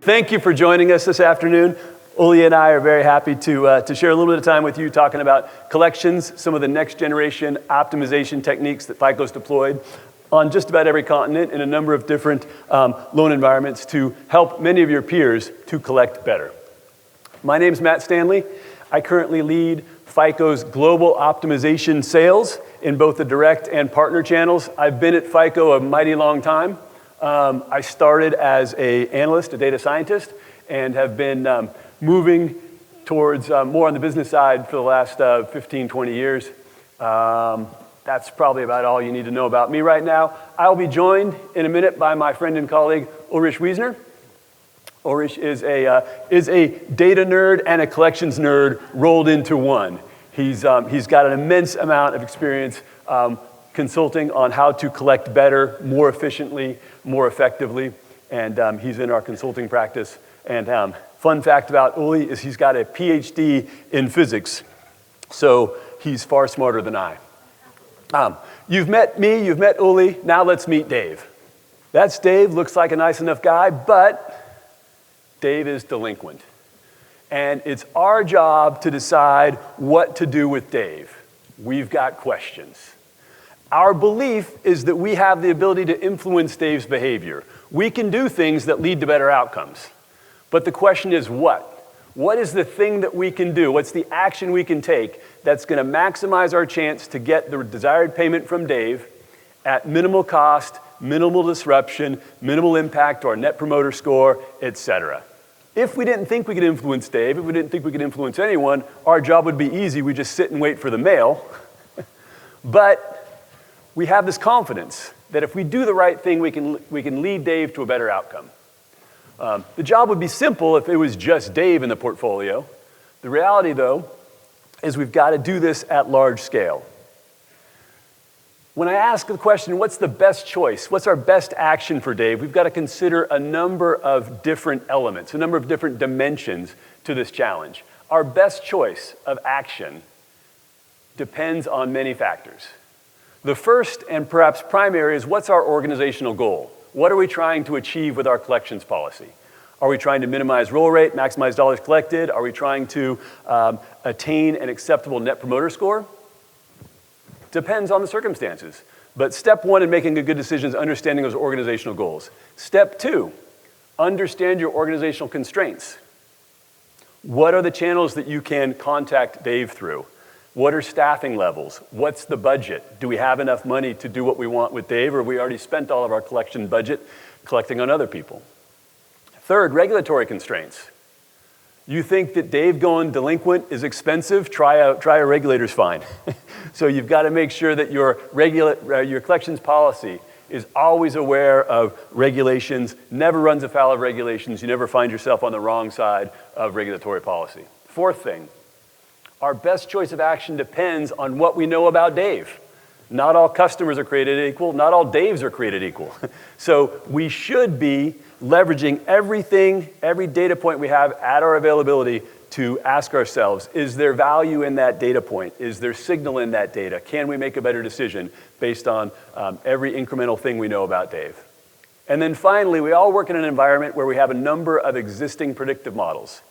Thank you for joining us this afternoon. Uli and I are very happy to share a little bit of time with you talking about collections, some of the next generation optimization techniques that FICO's deployed on just about every continent in a number of different loan environments to help many of your peers to collect better. My name's Matt Stanley. I currently lead FICO's global optimization sales in both the direct and partner channels. I've been at FICO a mighty long time. I started as an analyst, a data scientist, and have been moving towards more on the business side for the last 15, 20 years. That's probably about all you need to know about me right now. I'll be joined in a minute by my friend and colleague, Ulrich Wiesner. Ulrich is a data nerd and a collections nerd rolled into one. He's got an immense amount of experience consulting on how to collect better, more efficiently, more effectively, and he's in our consulting practice. And fun fact about Uli is he's got a PhD in physics, so he's far smarter than I. You've met me, you've met Uli, now let's meet Dave. That's Dave, looks like a nice enough guy, but Dave is delinquent. And it's our job to decide what to do with Dave. We've got questions. Our belief is that we have the ability to influence Dave's behavior. We can do things that lead to better outcomes. But the question is what? What is the thing that we can do? What's the action we can take that's going to maximize our chance to get the desired payment from Dave at minimal cost, minimal disruption, minimal impact to our net promoter score, etc. If we didn't think we could influence Dave, if we didn't think we could influence anyone, our job would be easy. We just sit and wait for the mail. But we have this confidence that if we do the right thing, we can lead Dave to a better outcome. The job would be simple if it was just Dave in the portfolio. The reality, though, is we've got to do this at large scale. When I ask the question, what's the best choice? What's our best action for Dave? We've got to consider a number of different elements, a number of different dimensions to this challenge. Our best choice of action depends on many factors. The first and perhaps primary is what's our organizational goal? What are we trying to achieve with our collections policy? Are we trying to minimize roll rate, maximize dollars collected? Are we trying to attain an acceptable net promoter score? Depends on the circumstances. But step one in making a good decision is understanding those organizational goals. Step two, understand your organizational constraints. What are the channels that you can contact Dave through? What are staffing levels? What's the budget? Do we have enough money to do what we want with Dave, or have we already spent all of our collection budget collecting on other people? Third, regulatory constraints. You think that Dave going delinquent is expensive? Try a regulator's fine. So you've got to make sure that your collections policy is always aware of regulations, never runs afoul of regulations. You never find yourself on the wrong side of regulatory policy. Fourth thing, our best choice of action depends on what we know about Dave. Not all customers are created equal. Not all Daves are created equal. So we should be leveraging everything, every data point we have at our availability to ask ourselves, is there value in that data point? Is there signal in that data? Can we make a better decision based on every incremental thing we know about Dave? And then finally, we all work in an environment where we have a number of existing predictive models.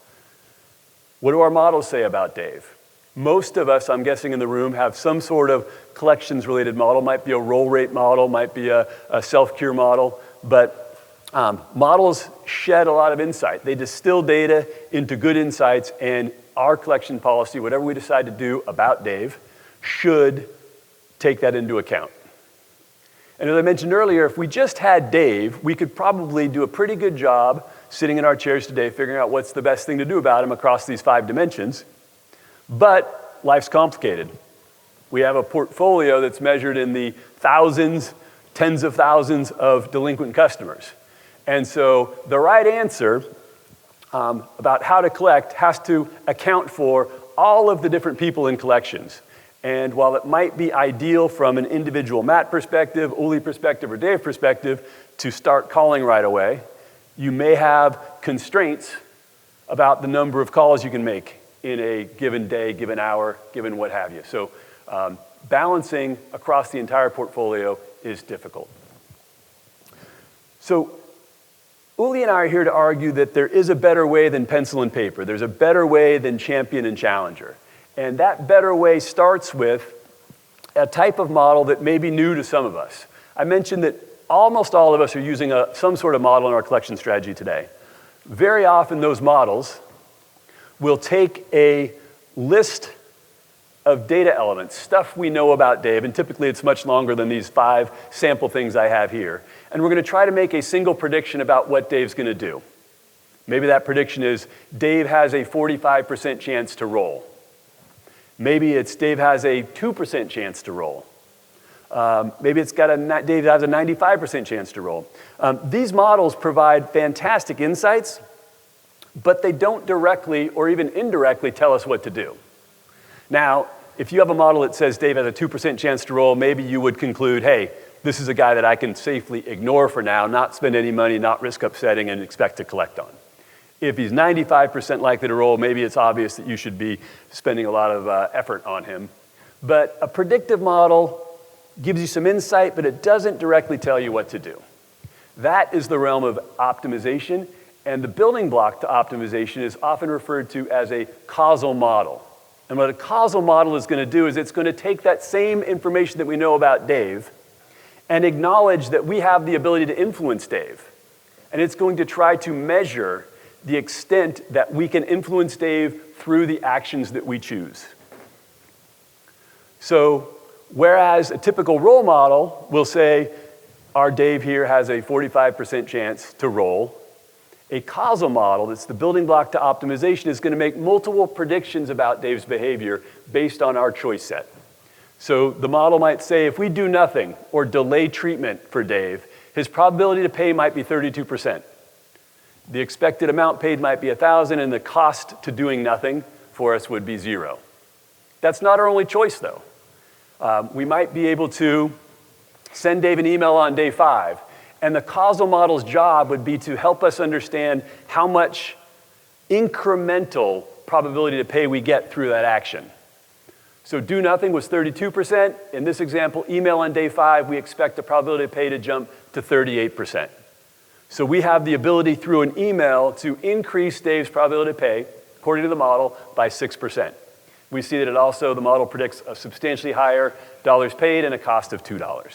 What do our models say about Dave? Most of us, I'm guessing in the room, have some sort of collections-related model. Might be a roll rate model, might be a self-cure model, but models shed a lot of insight. They distill data into good insights, and our collection policy, whatever we decide to do about Dave, should take that into account. And as I mentioned earlier, if we just had Dave, we could probably do a pretty good job sitting in our chairs today figuring out what's the best thing to do about him across these 5 dimensions. But life's complicated. We have a portfolio that's measured in the thousands, tens of thousands of delinquent customers. And so the right answer about how to collect has to account for all of the different people in collections. And while it might be ideal from an individual Matt perspective, Uli perspective, or Dave perspective to start calling right away, you may have constraints about the number of calls you can make in a given day, given hour, given what have you. So balancing across the entire portfolio is difficult. So Uli and I are here to argue that there is a better way than pencil and paper. There's a better way than champion and challenger. And that better way starts with a type of model that may be new to some of us. I mentioned that almost all of us are using some sort of model in our collection strategy today. Very often those models will take a list of data elements, stuff we know about Dave, and typically it's much longer than these 5 sample things I have here. And we're going to try to make a single prediction about what Dave's going to do. Maybe that prediction is Dave has a 45% chance to roll. Maybe it's Dave has a 2% chance to roll. Maybe it's got Dave has a 95% chance to roll. These models provide fantastic insights, but they don't directly or even indirectly tell us what to do. Now, if you have a model that says Dave has a 2% chance to roll, maybe you would conclude, hey, this is a guy that I can safely ignore for now, not spend any money, not risk upsetting, and expect to collect on. If he's 95% likely to roll, maybe it's obvious that you should be spending a lot of effort on him. But a predictive model gives you some insight, but it doesn't directly tell you what to do. That is the realm of optimization, and the building block to optimization is often referred to as a causal model. And what a causal model is going to do is it's going to take that same information that we know about Dave and acknowledge that we have the ability to influence Dave. And it's going to try to measure the extent that we can influence Dave through the actions that we choose. So, whereas a typical role model will say, our Dave here has a 45% chance to roll, a causal model that's the building block to optimization is going to make multiple predictions about Dave's behavior based on our choice set. So the model might say if we do nothing or delay treatment for Dave, his probability to pay might be 32%. The expected amount paid might be $1,000, and the cost to doing nothing for us would be 0. That's not our only choice, though. We might be able to send Dave an email on day 5, and the causal model's job would be to help us understand how much incremental probability to pay we get through that action. So do nothing was 32%. In this example, email on day 5, we expect the probability to pay to jump to 38%. So we have the ability through an email to increase Dave's probability to pay, according to the model, by 6%. We see that it also, the model predicts a substantially higher dollars paid and a cost of $2.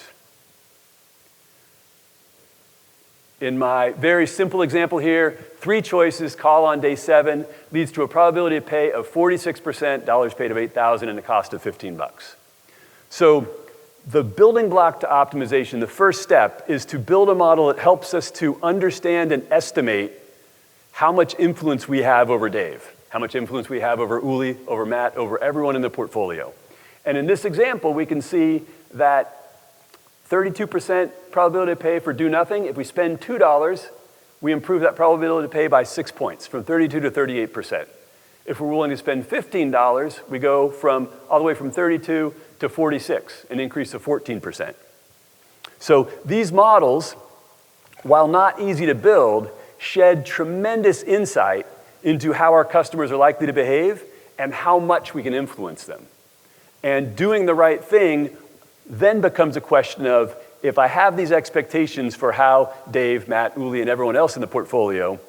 In my very simple example here, 3 choices, call on day 7, leads to a probability of pay of 46%, dollars paid of $8,000, and a cost of $15. So the building block to optimization, the first step, is to build a model that helps us to understand and estimate how much influence we have over Dave, how much influence we have over Uli, over Matt, over everyone in the portfolio. And in this example, we can see that 32% probability to pay for do nothing. If we spend $2, we improve that probability to pay by 6 points, from 32 to 38%. If we're willing to spend $15, we go all the way from 32 to 46, an increase of 14%. So these models, while not easy to build, shed tremendous insight into how our customers are likely to behave and how much we can influence them. And doing the right thing then becomes a question of, if I have these expectations for how Dave, Matt, Uli, and everyone else in the portfolio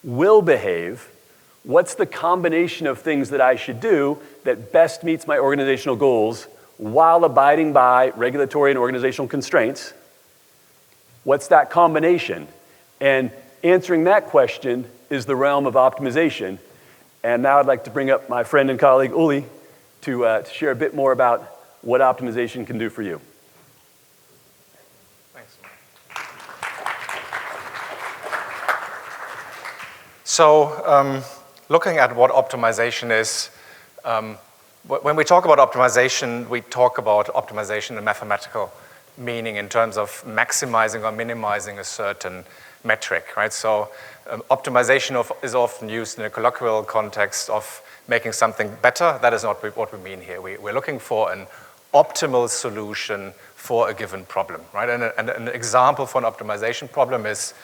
will behave, what's the combination of things that I should do that best meets my organizational goals while abiding by regulatory and organizational constraints? What's that combination? And answering that question is the realm of optimization. And now I'd like to bring up my friend and colleague Uli to share a bit more about what optimization can do for you. Thanks. So looking at what optimization is, when we talk about optimization, we talk about optimization in mathematical meaning in terms of maximizing or minimizing a certain metric, right? So optimization is often used in a colloquial context of making something better. That is not what we mean here. We're looking for an optimal solution for a given problem, right? And an example for an optimization problem is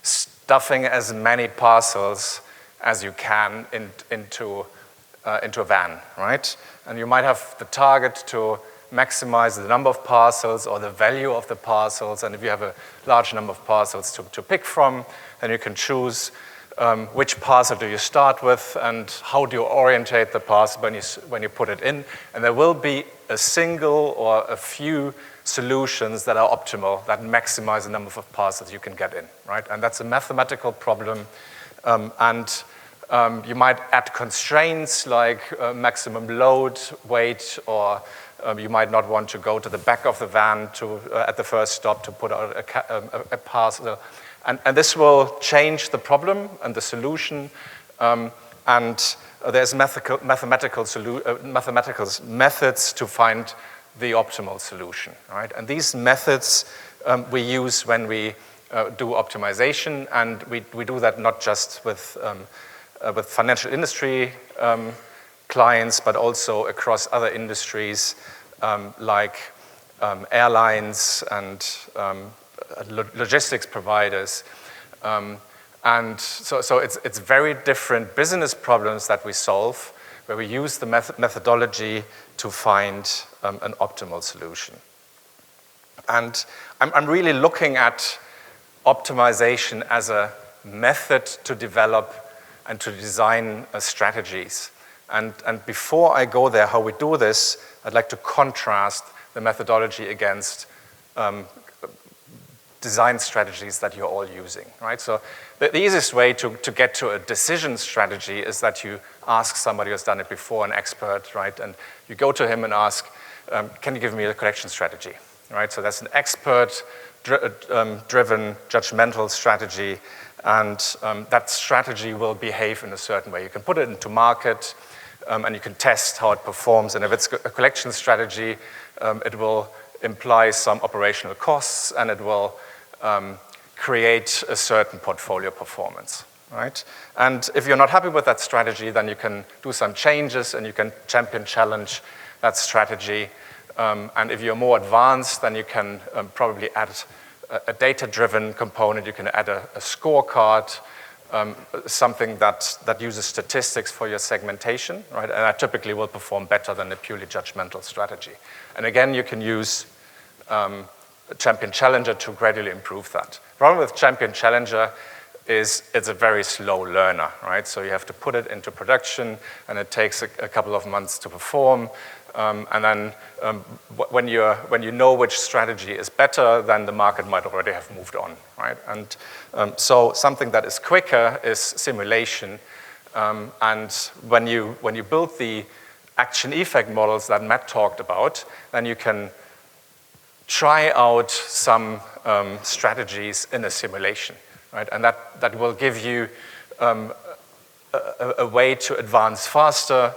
stuffing as many parcels as you can into a van, right? And you might have the target to maximize the number of parcels or the value of the parcels. And if you have a large number of parcels to pick from, then you can choose which parcel do you start with and how do you orientate the parcel when you put it in. And there will be a single or a few solutions that are optimal, that maximize the number of parcels you can get in, right? And that's a mathematical problem. You might add constraints like maximum load, weight, or you might not want to go to the back of the van at the first stop to put out a parcel. And this will change the problem and the solution. There's mathematical methods to find the optimal solution, right? And these methods we use when we do optimization, and we do that not just with financial industry clients, but also across other industries like airlines and logistics providers. And so it's very different business problems that we solve, where we use the methodology to find an optimal solution. And I'm really looking at optimization as a method to develop and to design strategies. And before I go there, how we do this, I'd like to contrast the methodology against design strategies that you're all using, right? So the easiest way to get to a decision strategy is that you ask somebody who's done it before, an expert, right? And you go to him and ask, can you give me a collection strategy, right? So that's an expert-driven judgmental strategy, and that strategy will behave in a certain way. You can put it into market, and you can test how it performs. And if it's a collection strategy, it will imply some operational costs, and it will create a certain portfolio performance, right? And if you're not happy with that strategy, then you can do some changes, and you can champion challenge that strategy. And if you're more advanced, then you can probably add a data-driven component. You can add a scorecard, something that uses statistics for your segmentation, right? And that typically will perform better than a purely judgmental strategy. And again, you can use Champion Challenger to gradually improve that. The problem with Champion Challenger is it's a very slow learner, right? So you have to put it into production, and it takes a couple of months to perform. And then when you know which strategy is better, then the market might already have moved on, right? And so something that is quicker is simulation. And when you build the action effect models that Matt talked about, then you can try out some strategies in a simulation, right? And that will give you a way to advance faster.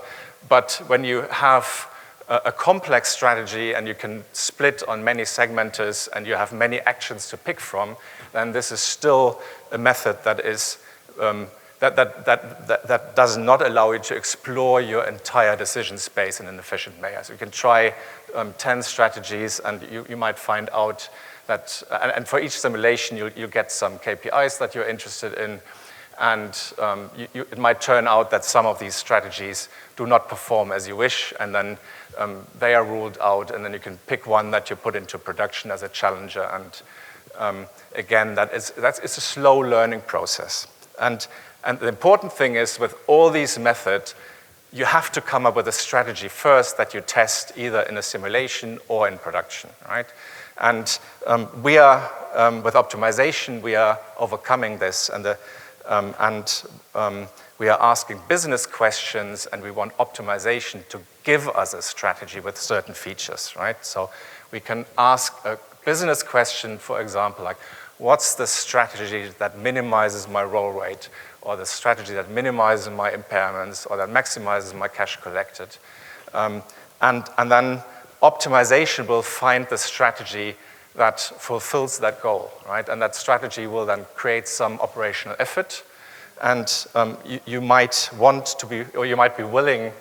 But when you have a complex strategy and you can split on many segmenters and you have many actions to pick from, then this is still a method that is that does not allow you to explore your entire decision space in an efficient manner. So you can try 10 strategies, and you might find out that, and for each simulation, you get some KPIs that you're interested in, and it might turn out that some of these strategies do not perform as you wish, and then they are ruled out, and then you can pick one that you put into production as a challenger. And again, it's a slow learning process. And the important thing is, with all these methods, you have to come up with a strategy first that you test either in a simulation or in production, right? And we are, with optimization, we are overcoming this, and we are asking business questions, and we want optimization to give us a strategy with certain features, right? So we can ask a business question, for example, like, what's the strategy that minimizes my roll rate, or the strategy that minimizes my impairments, or that maximizes my cash collected? And then optimization will find the strategy that fulfills that goal, right? And that strategy will then create some operational effort. And you might want to be, or you might be willing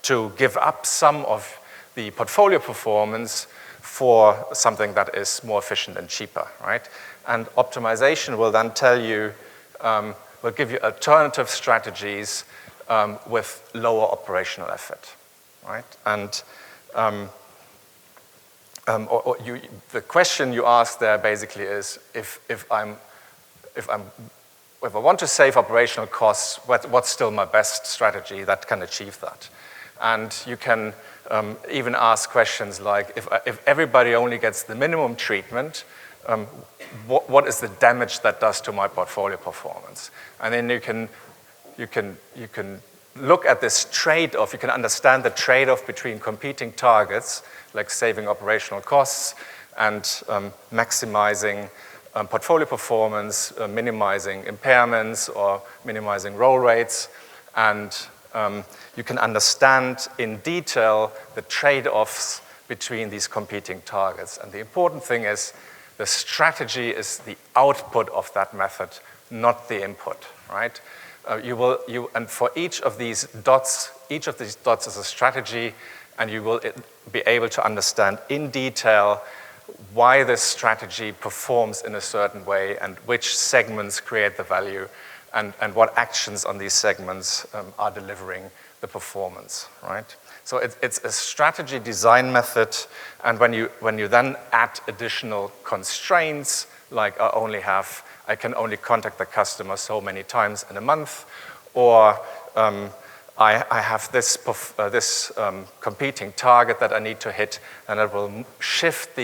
to give up some of the portfolio performance for something that is more efficient and cheaper, right? And optimization will then tell you, will give you alternative strategies with lower operational effort, right? And the question you asked there basically is, if I want to save operational costs, what's still my best strategy that can achieve that? And you can even ask questions like, if everybody only gets the minimum treatment, what is the damage that does to my portfolio performance? And then you can look at this trade-off. You can understand the trade-off between competing targets, like saving operational costs and maximizing portfolio performance, minimizing impairments or minimizing roll rates. And you can understand in detail the trade-offs between these competing targets. And the important thing is the strategy is the output of that method, not the input, right? And for each of these dots is a strategy, and you will be able to understand in detail why this strategy performs in a certain way and which segments create the value and what actions on these segments are delivering the performance, right? So it's a strategy design method, and when you then add additional constraints, like I can only contact the customer so many times in a month, or I have this competing target that I need to hit, and it will shift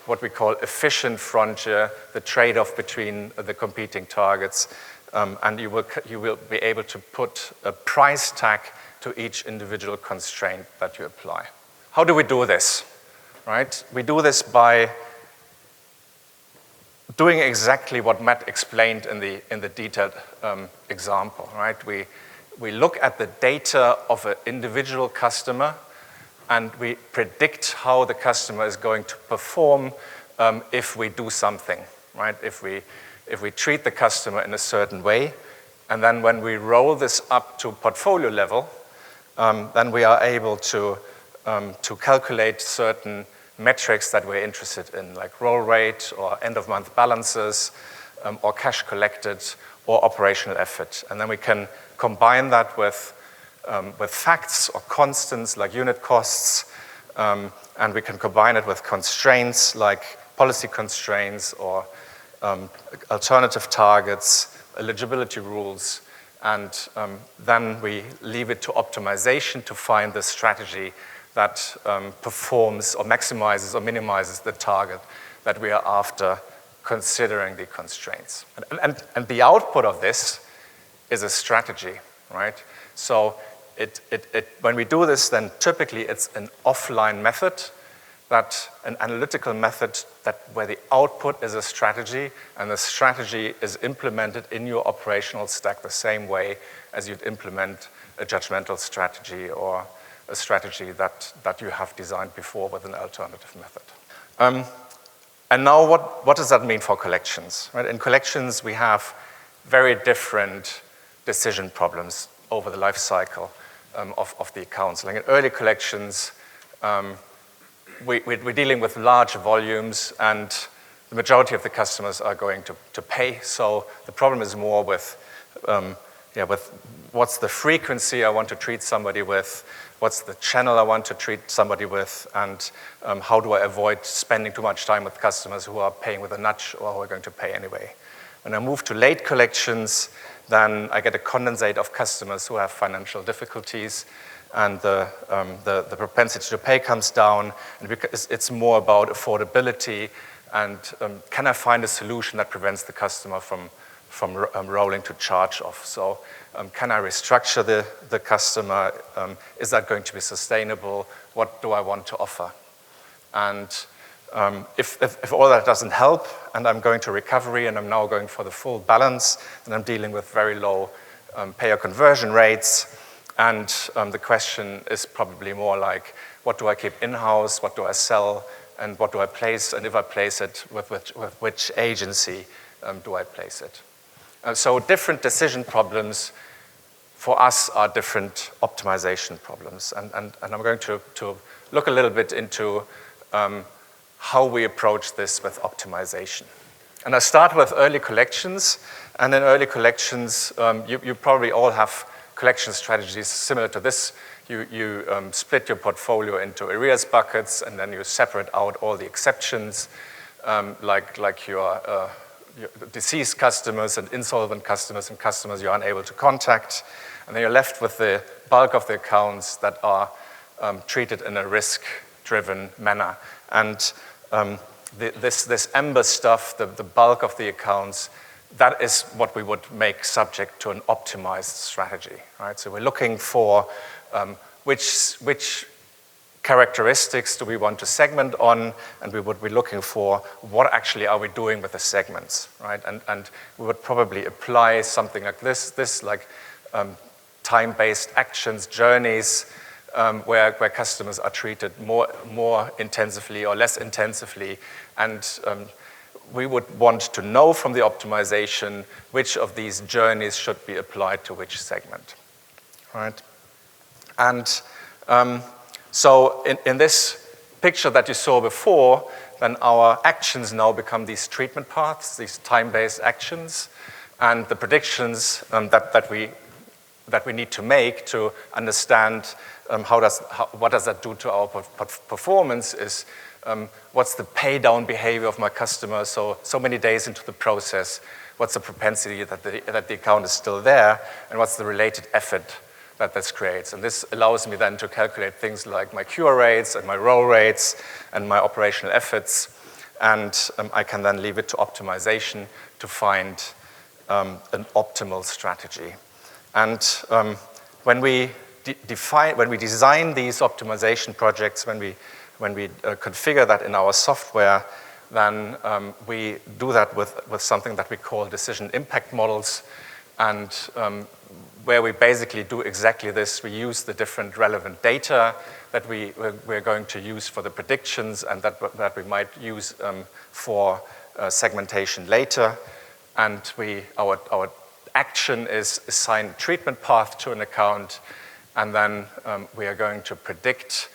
what we call efficient frontier, the trade-off between the competing targets, and you will be able to put a price tag to each individual constraint that you apply. How do we do this? Right? We do this by doing exactly what Matt explained in the detailed example. Right? We look at the data of an individual customer, and we predict how the customer is going to perform if we do something. Right? If we treat the customer in a certain way, and then when we roll this up to portfolio level, then we are able to calculate certain metrics that we're interested in, like roll rate or end-of-month balances, or cash collected, or operational effort. And then we can combine that with facts or constants like unit costs, and we can combine it with constraints like policy constraints or alternative targets, eligibility rules, and then we leave it to optimization to find the strategy that performs or maximizes or minimizes the target that we are after, considering the constraints. And the output of this is a strategy, right? So when we do this, then typically it's an offline method, an analytical method where the output is a strategy, and the strategy is implemented in your operational stack the same way as you'd implement a judgmental strategy or a strategy that you have designed before with an alternative method. And now what does that mean for collections? Right? In collections, we have very different decision problems over the life cycle of the accounts. Like in early collections, we're dealing with large volumes, and the majority of the customers are going to pay. So the problem is more with what's the frequency I want to treat somebody with, what's the channel I want to treat somebody with, and how do I avoid spending too much time with customers who are paying with a nudge or who are going to pay anyway. When I move to late collections, then I get a condensate of customers who have financial difficulties, and the propensity to pay comes down, and because it's more about affordability and can I find a solution that prevents the customer from rolling to charge off. So can I restructure the customer? Is that going to be sustainable? What do I want to offer? And if all that doesn't help, and I'm going to recovery and I'm now going for the full balance, and I'm dealing with very low payer conversion rates, and the question is probably more like, what do I keep in-house, what do I sell, and what do I place, and if I place it, with which agency do I place it? So different decision problems for us are different optimization problems. And I'm going to look a little bit into how we approach this with optimization. And I start with early collections. And in early collections, you probably all have collection strategies similar to this. You split your portfolio into arrears buckets, and then you separate out all the exceptions, like your deceased customers and insolvent customers and customers you're unable to contact. And then you're left with the bulk of the accounts that are treated in a risk-driven manner. And this amber stuff, the bulk of the accounts, that is what we would make subject to an optimized strategy, right? So we're looking for which characteristics do we want to segment on, and we would be looking for what actually are we doing with the segments, right? And we would probably apply something like this like time-based actions, journeys, where customers are treated more intensively or less intensively. And we would want to know from the optimization which of these journeys should be applied to which segment, right? And so in this picture that you saw before, then our actions now become these treatment paths, these time-based actions, and the predictions that we need to make to understand what does that do to our performance is what's the pay down behavior of my customer, so many days into the process, what's the propensity that the account is still there, and what's the related effort that this creates. And this allows me then to calculate things like my cure rates and my roll rates and my operational efforts, and I can then leave it to optimization to find an optimal strategy. And when we design these optimization projects, when we configure that in our software, then we do that with something that we call decision impact models, and where we basically do exactly this. We use the different relevant data that we're going to use for the predictions and that we might use for segmentation later, and our action is assign a treatment path to an account, and then we are going to predict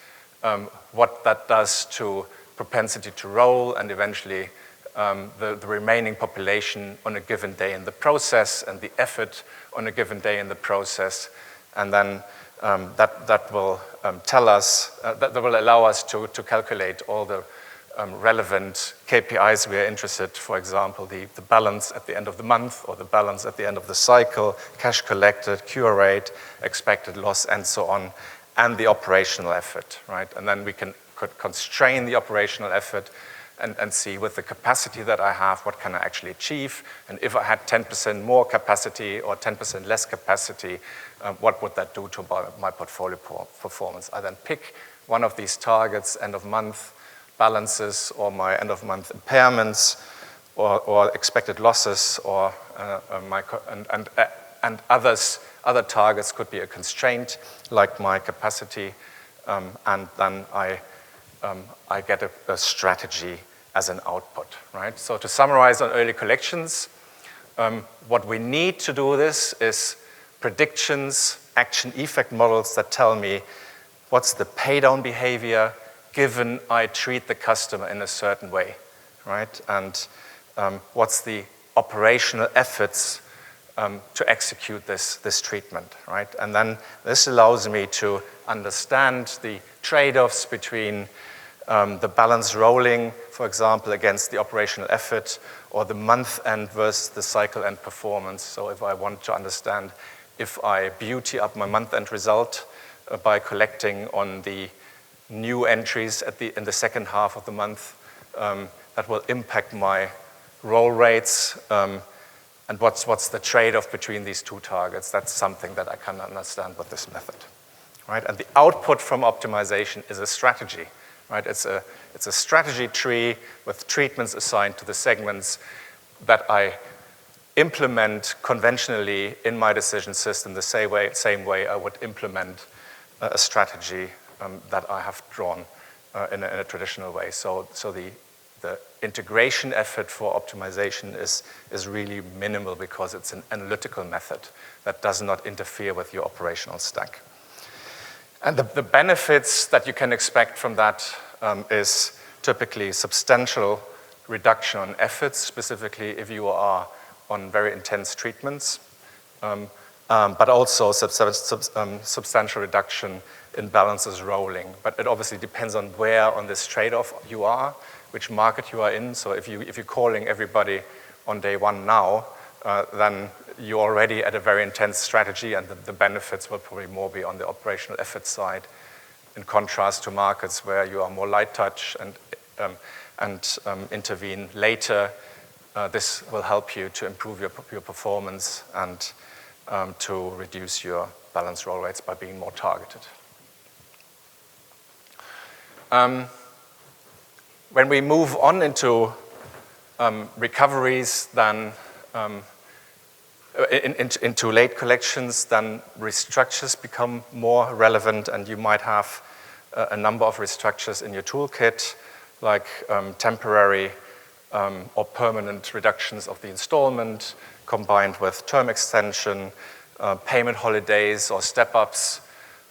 what that does to propensity to roll and eventually the remaining population on a given day in the process and the effort on a given day in the process. And then that will tell us, that will allow us to calculate all the relevant KPIs we are interested, for example, the balance at the end of the month or the balance at the end of the cycle, cash collected, cure rate, expected loss, and so on, and the operational effort, right? And then we could constrain the operational effort and see with the capacity that I have, what can I actually achieve? And if I had 10% more capacity or 10% less capacity, what would that do to my portfolio performance? I then pick one of these targets, end of month balances, or my end of month impairments, or expected losses, or and other targets could be a constraint, like my capacity, and then I get a strategy as an output, right? So to summarize on early collections, what we need to do this is predictions, action effect models that tell me what's the pay down behavior given I treat the customer in a certain way, right? And what's the operational efforts to execute this treatment, right? And then this allows me to understand the trade-offs between the balance rolling, for example, against the operational effort, or the month end versus the cycle end performance. So if I want to understand if I beauty up my month end result by collecting on the new entries in the second half of the month, that will impact my roll rates, and what's the trade-off between these two targets. That's something that I can understand with this method, right? And the output from optimization is a strategy, right? It's a strategy tree with treatments assigned to the segments that I implement conventionally in my decision system the same way I would implement a strategy that I have drawn in a traditional way. So the integration effort for optimization is really minimal because it's an analytical method that does not interfere with your operational stack. And the benefits that you can expect from that is typically substantial reduction on efforts, specifically if you are on very intense treatments. but also substantial reduction in balances rolling. But it obviously depends on where on this trade-off you are, which market you are in. So if you're calling everybody on day one now, then you're already at a very intense strategy, and the benefits will probably more be on the operational effort side, in contrast to markets where you are more light touch and intervene later. This will help you to improve your performance and to reduce your balance roll rates by being more targeted. When we move on into recoveries, then into late collections, then restructures become more relevant, and you might have a number of restructures in your toolkit, like temporary or permanent reductions of the installment combined with term extension, payment holidays or step-ups,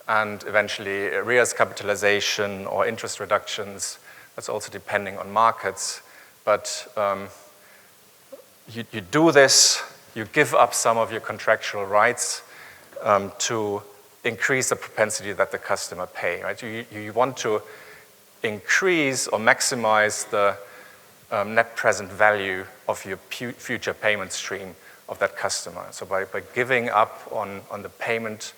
and eventually arrears capitalization or interest reductions. That's also depending on markets. But you do this, you give up some of your contractual rights to increase the propensity that the customer pay, right? You want to increase or maximize the net present value of your future payment stream of that customer. So by giving up on the payment,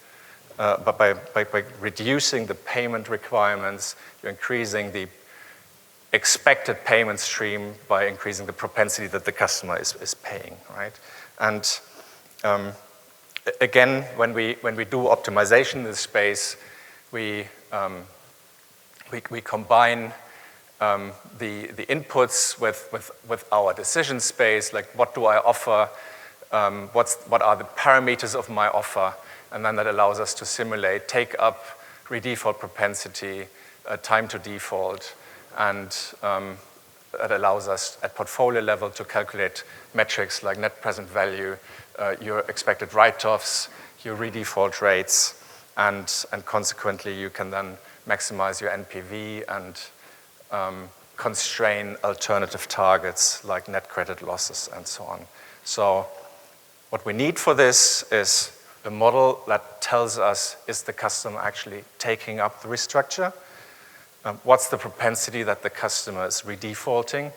but by reducing the payment requirements, you're increasing the expected payment stream by increasing the propensity that the customer is paying, right? And again, when we do optimization in this space, we combine the inputs with our decision space, like what do I offer, what are the parameters of my offer, and then that allows us to simulate take up, redefault propensity, time to default, and that allows us at portfolio level to calculate metrics like net present value, your expected write-offs, your redefault rates, and consequently you can then maximize your NPV and constrain alternative targets like net credit losses and so on. So what we need for this is a model that tells us, is the customer actually taking up the restructure? What's the propensity that the customer is redefaulting?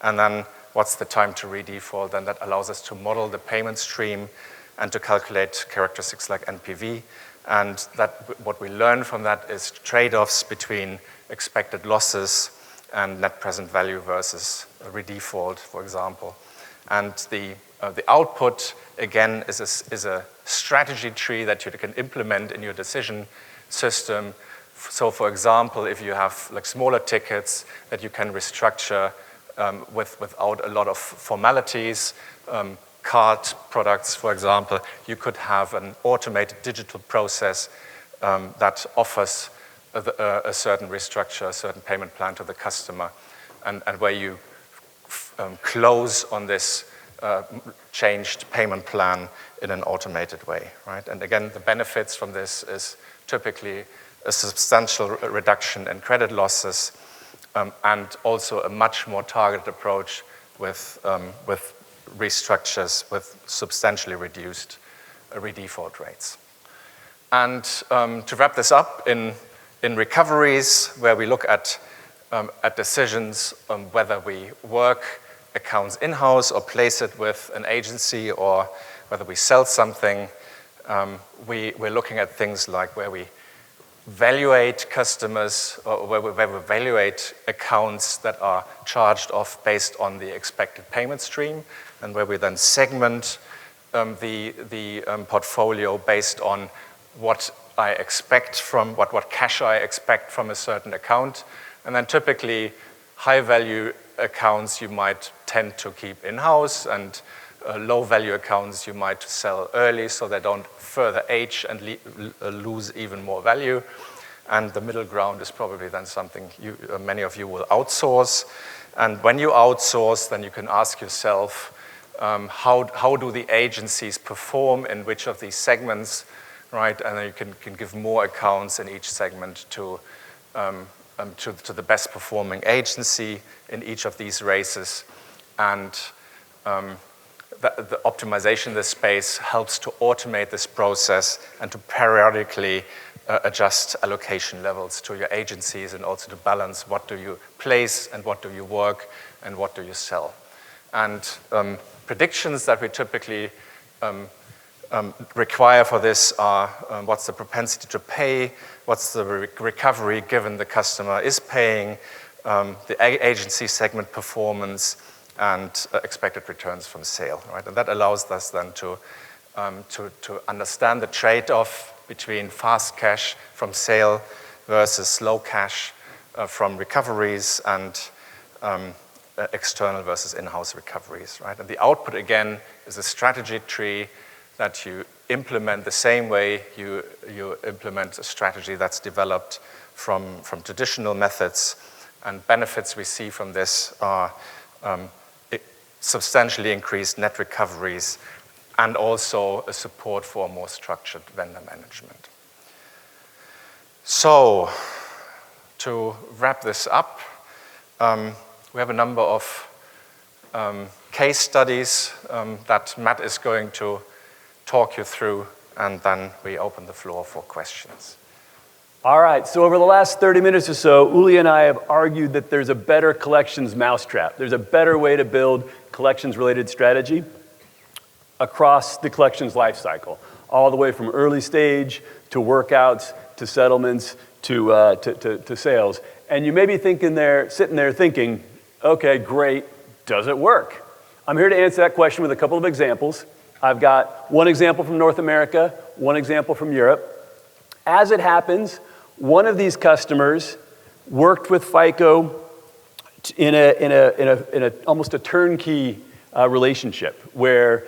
And then what's the time to redefault? And that allows us to model the payment stream and to calculate characteristics like NPV. And that what we learn from that is trade-offs between expected losses and net present value versus a redefault, for example. And the output, again, is a strategy tree that you can implement in your decision system. So, for example, if you have like smaller tickets that you can restructure without a lot of formalities, card products, for example, you could have an automated digital process that offers a certain restructure, a certain payment plan to the customer, and where you close on this changed payment plan in an automated way, right? And again, the benefits from this is typically a substantial reduction in credit losses, and also a much more targeted approach with restructures with substantially reduced redefault rates. And to wrap this up, in recoveries, where we look at decisions on whether we work accounts in-house or place it with an agency, or whether we sell something, we're looking at things like where we valuate customers, or where we evaluate accounts that are charged off based on the expected payment stream, and where we then segment the portfolio based on what I expect from, what cash I expect from a certain account. And then typically high-value accounts you might tend to keep in-house, and low-value accounts you might sell early so they don't further age and lose even more value. And the middle ground is probably then something many of you will outsource. And when you outsource, then you can ask yourself, how do the agencies perform in which of these segments, right? And then you can give more accounts in each segment to the best performing agency in each of these races. And the optimization in this space helps to automate this process and to periodically adjust allocation levels to your agencies, and also to balance what do you place and what do you work and what do you sell. And predictions that we typically require for this are what's the propensity to pay, what's the recovery given the customer is paying, the agency segment performance, and expected returns from sale, right? And that allows us then to understand the trade-off between fast cash from sale versus slow cash from recoveries, and external versus in-house recoveries, right? And the output, again, is a strategy tree that you implement the same way you implement a strategy that's developed from traditional methods. And benefits we see from this are substantially increased net recoveries, and also a support for more structured vendor management. So, to wrap this up, we have a number of case studies that Matt is going to talk you through, and then we open the floor for questions. All right, so over the last 30 minutes or so, Uli and I have argued that there's a better collections mousetrap. There's a better way to build collections-related strategy across the collections lifecycle, all the way from early stage to workouts to settlements to sales. And you may be sitting there thinking, okay, great, does it work? I'm here to answer that question with a couple of examples. I've got one example from North America, one example from Europe. As it happens, one of these customers worked with FICO in a almost a turnkey relationship, where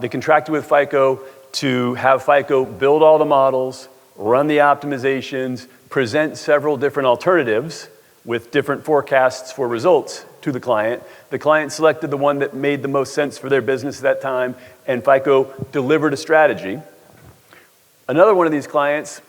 they contracted with FICO to have FICO build all the models, run the optimizations, present several different alternatives with different forecasts for results to the client. The client selected the one that made the most sense for their business at that time, and FICO delivered a strategy. Another one of these clients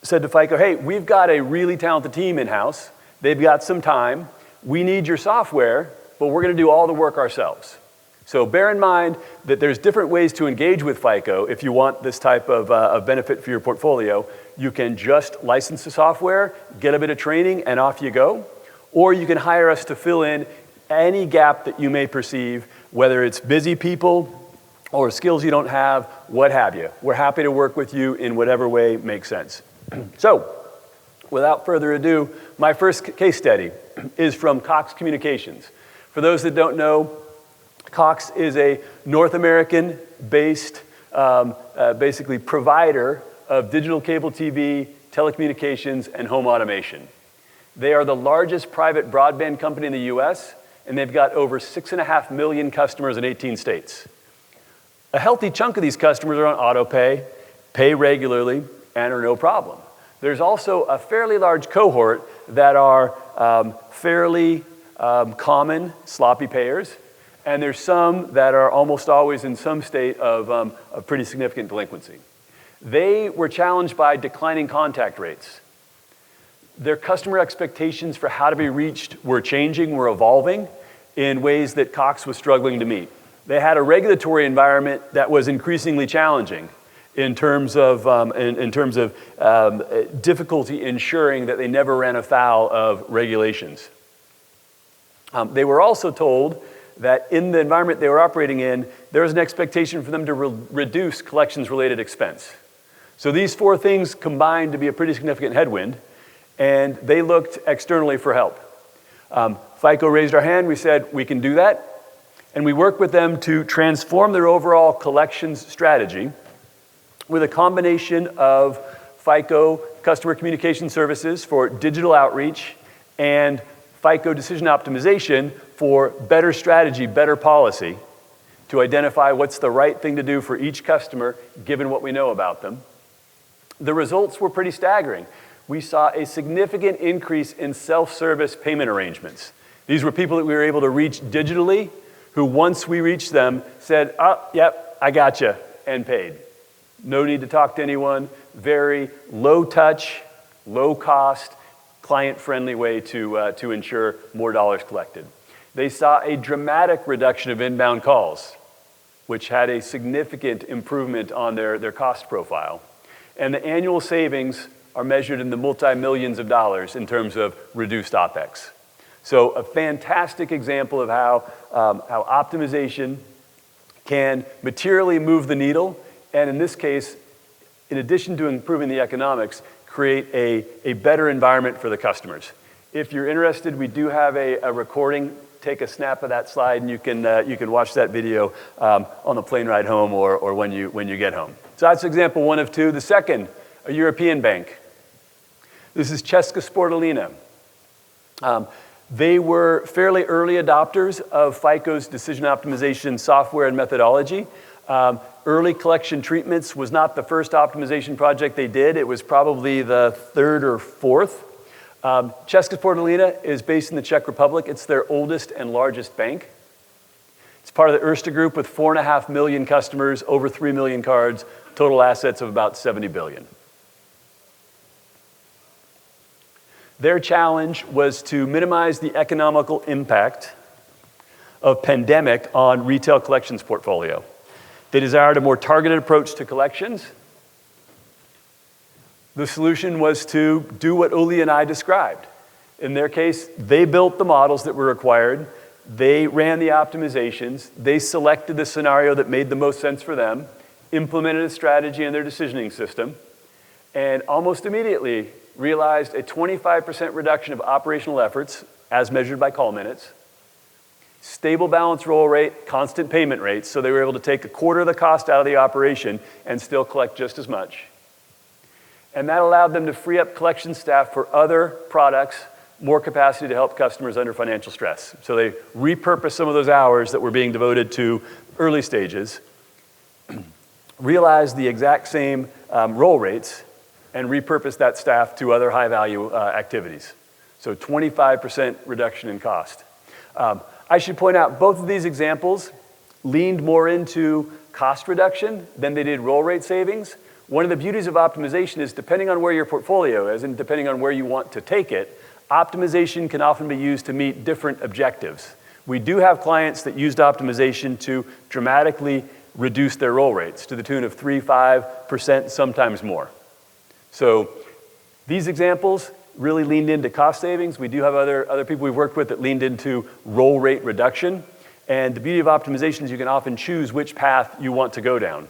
said to FICO, hey, we've got a really talented team in-house. They've got some time. We need your software, but we're going to do all the work ourselves. So bear in mind that there's different ways to engage with FICO if you want this type of benefit for your portfolio. You can just license the software, get a bit of training, and off you go. Or you can hire us to fill in any gap that you may perceive, whether it's busy people or skills you don't have, what have you. We're happy to work with you in whatever way makes sense. So, without further ado, my first case study is from Cox Communications. For those that don't know, Cox is a North American-based, basically provider of digital cable TV, telecommunications, and home automation. They are the largest private broadband company in the US, and they've got over 6.5 million customers in 18 states. A healthy chunk of these customers are on auto pay regularly, and are no problem. There's also a fairly large cohort that are fairly common sloppy payers, and there's some that are almost always in some state of pretty significant delinquency. They were challenged by declining contact rates. Their customer expectations for how to be reached were changing, were evolving in ways that Cox was struggling to meet. They had a regulatory environment that was increasingly challenging in terms of difficulty ensuring that they never ran afoul of regulations. They were also told that in the environment they were operating in, there was an expectation for them to reduce collections-related expense. So these four things combined to be a pretty significant headwind, and they looked externally for help. FICO raised our hand, we said, we can do that, and we worked with them to transform their overall collections strategy with a combination of FICO customer communication services for digital outreach and FICO decision optimization for better strategy, better policy, to identify what's the right thing to do for each customer given what we know about them. The results were pretty staggering. We saw a significant increase in self-service payment arrangements. These were people that we were able to reach digitally, who once we reached them said, oh, yep, I gotcha, and paid. No need to talk to anyone. Very low touch, low cost, client-friendly way to ensure more dollars collected. They saw a dramatic reduction of inbound calls. which had a significant improvement on their cost profile. And the annual savings are measured in the multi-millions of dollars in terms of reduced OpEx. So a fantastic example of how optimization can materially move the needle, and in this case, in addition to improving the economics, create a better environment for the customers. If you're interested, we do have a recording. Take a snap of that slide, and you can watch that video on the plane ride home or when you get home. So that's example one of two. The second, a European bank. This is Česká Sportelina. They were fairly early adopters of FICO's decision optimization software and methodology. Early collection treatments was not the first optimization project they did. It was probably the third or fourth. Česká Sportelina is based in the Czech Republic. It's their oldest and largest bank. It's part of the Erste Group with 4.5 million customers, over 3 million cards, total assets of about 70 billion. Their challenge was to minimize the economical impact of pandemic on retail collections portfolio. They desired a more targeted approach to collections. The solution was to do what Uli and I described. In their case, they built the models that were required. They ran the optimizations. They selected the scenario that made the most sense for them, implemented a strategy in their decisioning system, and almost immediately realized a 25% reduction of operational efforts as measured by call minutes, stable balance roll rate, constant payment rates, so they were able to take a quarter of the cost out of the operation and still collect just as much. And that allowed them to free up collection staff for other products, more capacity to help customers under financial stress. So they repurposed some of those hours that were being devoted to early stages, realized the exact same roll rates, and repurposed that staff to other high-value activities. So 25% reduction in cost. I should point out, both of these examples leaned more into cost reduction than they did roll rate savings. One of the beauties of optimization is depending on where your portfolio is and depending on where you want to take it, optimization can often be used to meet different objectives. We do have clients that used optimization to dramatically reduce their roll rates to the tune of 3-5%, sometimes more. So these examples really leaned into cost savings. We do have other people we've worked with that leaned into roll rate reduction. And the beauty of optimization is you can often choose which path you want to go down.